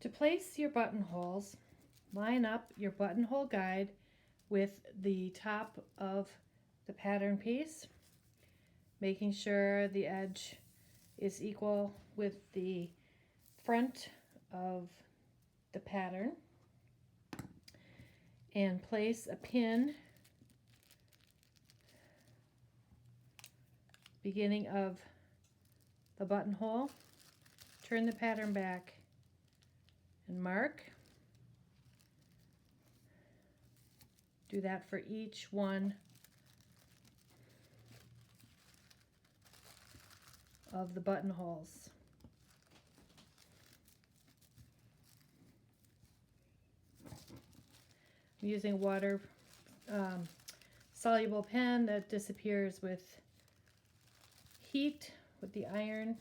To place your buttonholes, line up your buttonhole guide with the top of the pattern piece, making sure the edge is equal with the front of the pattern, and place a pin beginning of the buttonhole. Turn the pattern back and mark. Do that for each one of the buttonholes. I'm using water soluble pen that disappears with heat with the iron.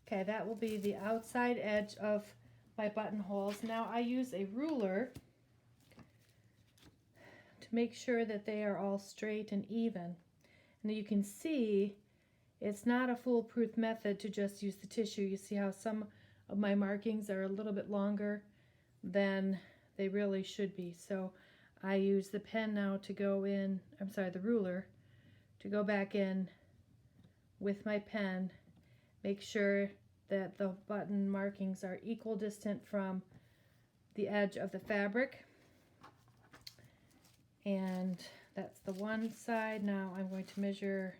Okay, that will be the outside edge of my buttonholes. Now I use a ruler to make sure that they are all straight and even. And you can see it's not a foolproof method to just use the tissue. You see how some of my markings are a little bit longer than they really should be. So I use the pen now to go in, the ruler, to go back in with my pen. Make sure that the button markings are equal distant from the edge of the fabric. And that's the one side. Now I'm going to measure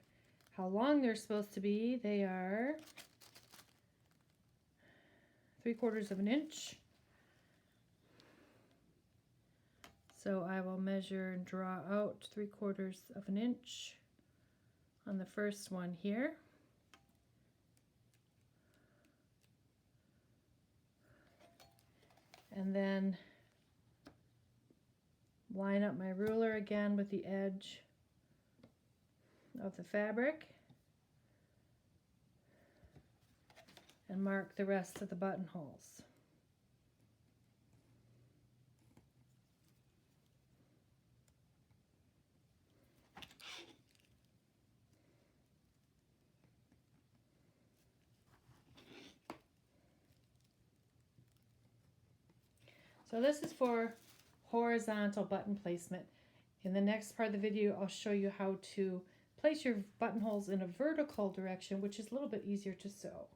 how long they're supposed to be. They are 3/4 of an inch. So I will measure and draw out 3/4 of an inch on the first one here. And then line up my ruler again with the edge of the fabric and mark the rest of the buttonholes. So this is for horizontal button placement. In the next part of the video, I'll show you how to place your buttonholes in a vertical direction, which is a little bit easier to sew.